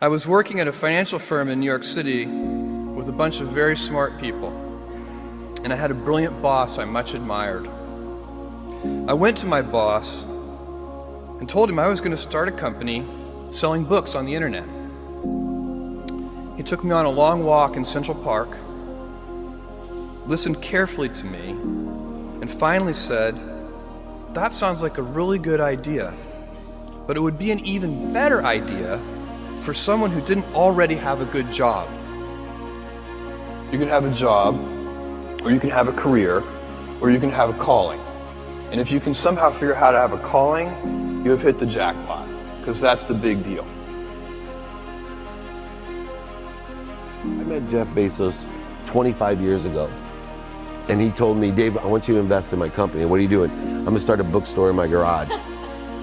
I was working at a financial firm in New York City with a bunch of very smart people, and I had a brilliant boss I much admired. I went to my boss and told him I was going to start a company selling books on the internet. He took me on a long walk in Central Park, listened carefully to me, and finally said, "That sounds like a really good idea, but it would be an even better idea for someone who didn't already have a good job." You can have a job, or you can have a career, or you can have a calling. And if you can somehow figure out how to have a calling, you have hit the jackpot, because that's the big deal. I met Jeff Bezos 25 years ago, and he told me, "Dave, I want you to invest in my company." "What are you doing?" "I'm gonna start a bookstore in my garage."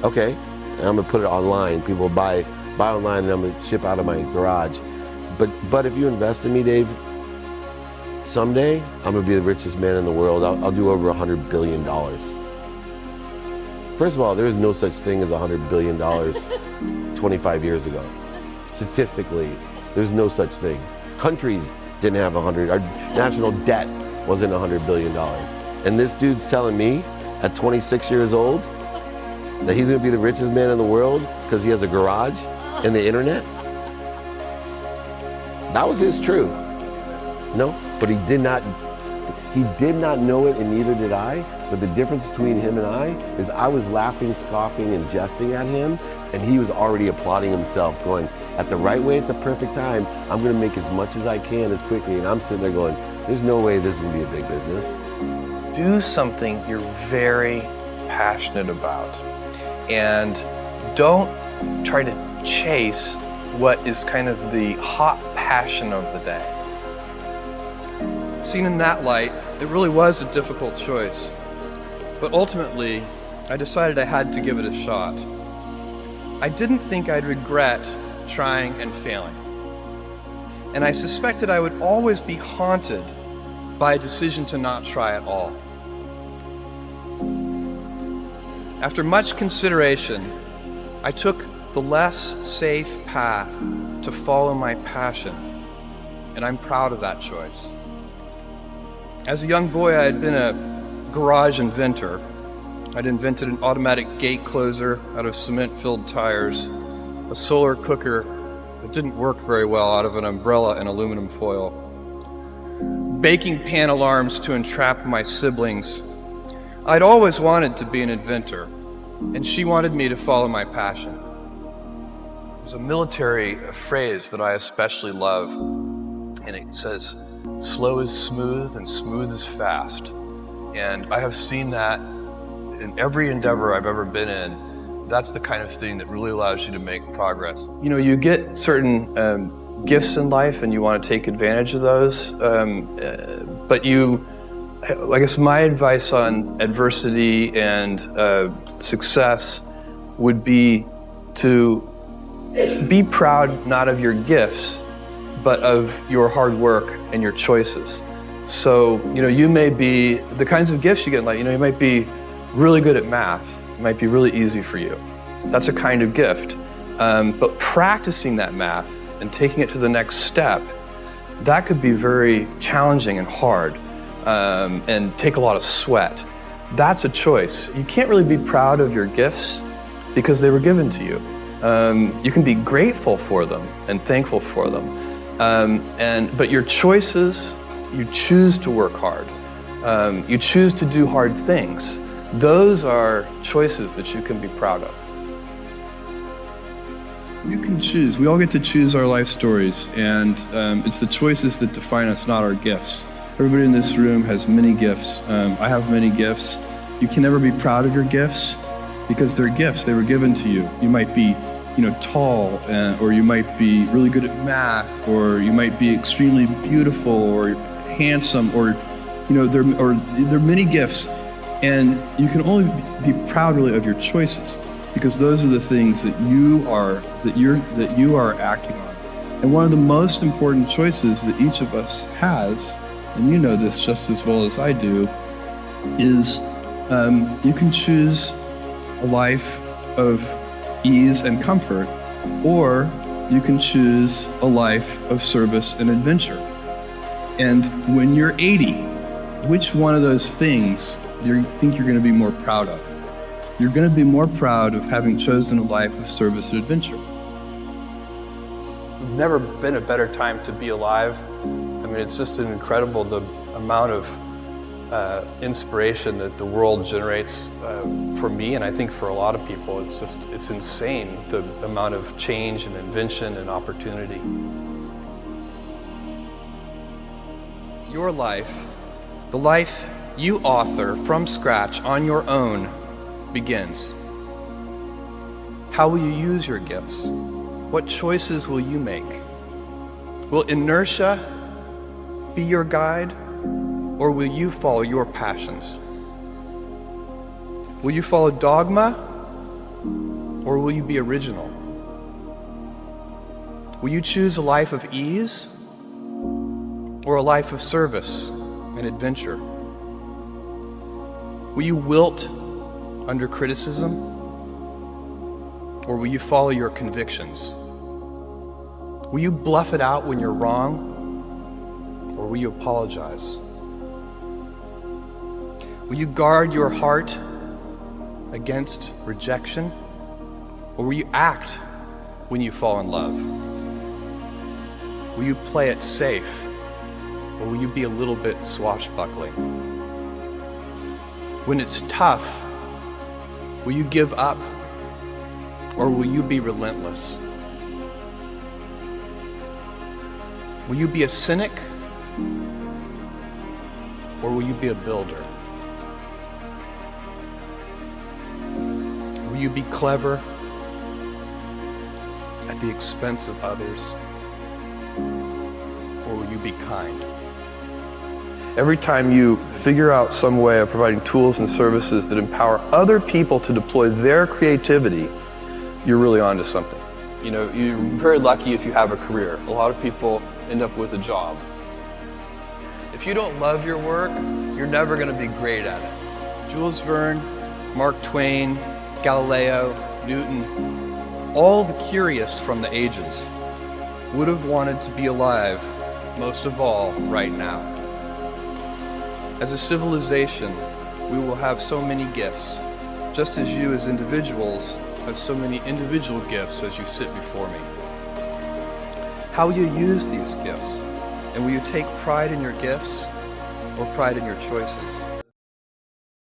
"Okay, and I'm gonna put it online. People will buy online, and I'm gonna ship out of my garage. But if you invest in me, Dave, someday I'm gonna be the richest man in the world. I'll do over $100 billion. First of all, there is no such thing as $100 billion 25 years ago. Statistically, there's no such thing. Countries didn't have 100, our national debt wasn't $100 billion. And this dude's telling me at 26 years old that he's gonna be the richest man in the world because he has a garage and the internet? That was his truth. No, but he did not know it, and neither did I. But the difference between him and I is I was laughing, scoffing, and jesting at him, and he was already applauding himself, going, at the right way, at the perfect time, I'm gonna make as much as I can as quickly. And I'm sitting there going, there's no way this is gonna be a big business. Do something you're very passionate about, and don't try to chase what is kind of the hot passion of the day. Seen in that light, it really was a difficult choice. But ultimately, I decided I had to give it a shot. I didn't think I'd regret trying and failing. And I suspected I would always be haunted by a decision to not try at all. After much consideration, I took the less safe path to follow my passion, and I'm proud of that choice. As a young boy, I had been a garage inventor. I'd invented an automatic gate closer out of cement-filled tires, a solar cooker that didn't work very well out of an umbrella and aluminum foil, baking pan alarms to entrap my siblings. I'd always wanted to be an inventor, and she wanted me to follow my passion. There's a military phrase that I especially love, and it says, "Slow is smooth and smooth is fast." And I have seen that in every endeavor I've ever been in. That's the kind of thing that really allows you to make progress. You know, you get certain gifts in life and you want to take advantage of those, but I guess my advice on adversity and success would be to be proud not of your gifts, but of your hard work and your choices. So, you may be, the kinds of gifts you get in life, you might be really good at math. It might be really easy for you. That's a kind of gift. But practicing that math and taking it to the next step, that could be very challenging and hard, and take a lot of sweat. That's a choice. You can't really be proud of your gifts because they were given to you. You can be grateful for them and thankful for them. But your choices, you choose to work hard. You choose to do hard things. Those are choices that you can be proud of. You can choose. We all get to choose our life stories, and it's the choices that define us, not our gifts. Everybody in this room has many gifts. I have many gifts. You can never be proud of your gifts because they're gifts. They were given to you. You might be tall, or you might be really good at math, or you might be extremely beautiful or handsome, or there are many gifts, and you can only be proud really of your choices because those are the things that you are acting on. And one of the most important choices that each of us has, and you know this just as well as I do, is you can choose a life of ease and comfort, or you can choose a life of service and adventure. And when you're 80, which one of those things do you think you're going to be more proud of? You're going to be more proud of having chosen a life of service and adventure. There's never been a better time to be alive. I mean, it's just an incredible, the amount of inspiration that the world generates for me, and I think for a lot of people. It's insane, the amount of change and invention and opportunity. Your life, the life you author from scratch on your own, begins. How will you use your gifts? What choices will you make? Will inertia be your guide, or will you follow your passions? Will you follow dogma, or will you be original? Will you choose a life of ease, or a life of service and adventure? Will you wilt under criticism, or will you follow your convictions? Will you bluff it out when you're wrong, or will you apologize? Will you guard your heart against rejection, or will you act when you fall in love? Will you play it safe, or will you be a little bit swashbuckling? When it's tough, will you give up, or will you be relentless? Will you be a cynic, or will you be a builder? Will you be clever at the expense of others, or will you be kind? Every time you figure out some way of providing tools and services that empower other people to deploy their creativity, you're really onto something. You know, you're very lucky if you have a career. A lot of people end up with a job. If you don't love your work, you're never going to be great at it. Jules Verne, Mark Twain, Galileo, Newton, all the curious from the ages would have wanted to be alive, most of all, right now. As a civilization, we will have so many gifts, just as you as individuals have so many individual gifts as you sit before me. How will you use these gifts? And will you take pride in your gifts or pride in your choices?